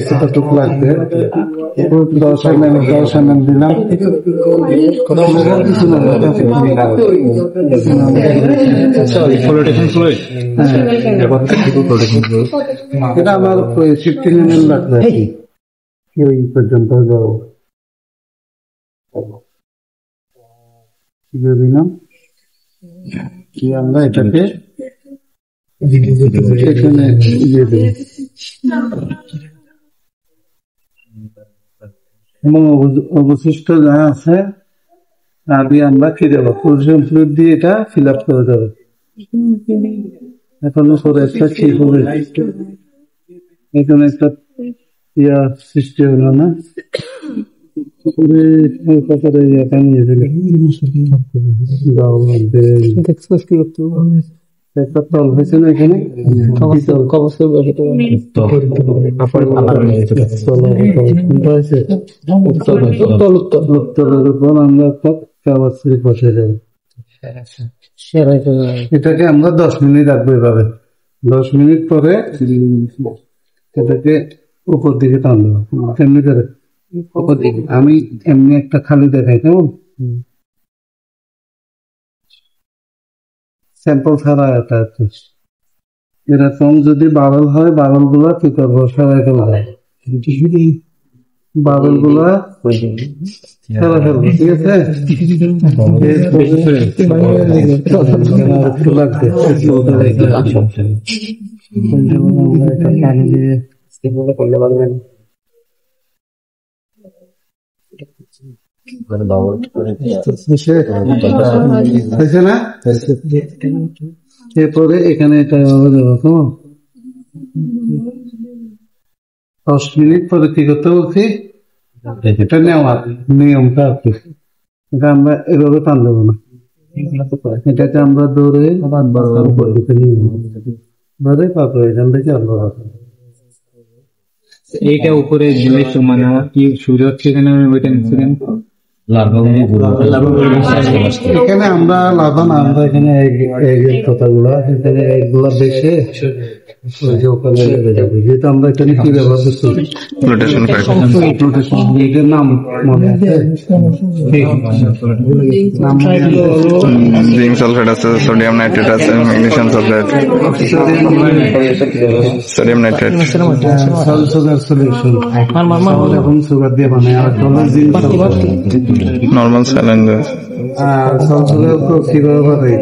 কতটুকু লাগবে 10 mm দিলাম। এটা আমার 15 mm লাগবে আর কি, ওই পর্যন্ত যাবো দিলাম। আমরা এটাকে এখানে দিয়ে দেব এবং অবশিষ্ট যা আছে তা দিয়ে আমরা কি দেবো, পরিশ্রম ফ্লুইড দিয়ে এটা ফিল আপ করে দেবো। এখন উপরে একটা ঠিক হবে, এখানে একটা ইয়া সৃষ্টি হলো না, একটা তল হয়েছে না এখানে, আমরা একটা কাগজ বসে দেবো। এটাকে আমরা 10 মিনিট রাখবো এভাবে। 10 মিনিট পরে এটাকে উপর দিকে টানবো। এমনি করে উপর দিকে আমি এমনি একটা খালি দেখাই, কেমন স্যাম্পল ছাড়া এটা এরকম। যদি বাবল হয়, বাবল গুলা কি করবো, সরাই ফেলবো, বাবল গুলা সরাই ফেলবো, ঠিক আছে। একটু লাগবে পানি দিয়ে করলে পারবেন। এরপরে এখানে এটা দেবো তো 10 মিনিট পরে কি করতে বলছি, এটা নেওয়ার নিয়মটা আর কি। এটা আমরা এভাবে টান দেবো না, এটাকে আমরা ধরে ধরে পাবো এখান থেকে আলো। এইটা উপরে মানে কি শুরু হচ্ছে এখানে ওইটা এখানে আমরা লাভা না, আমরা এখানে কথাগুলা এখানে এগুলা বেশি ওখানে যেহেতু আমরা এখানে কি ব্যবহার করছি, এটার নাম মনে আছে, জিঙ্ক সালফেট আছে, সোডিয়াম নাইট্রেট আছে, magnesium sulphate, sodium nitrate, sugar solution এবং সুগার দিয়ে বানায়। আর নর্মাল স্যালাইন। কিভাবে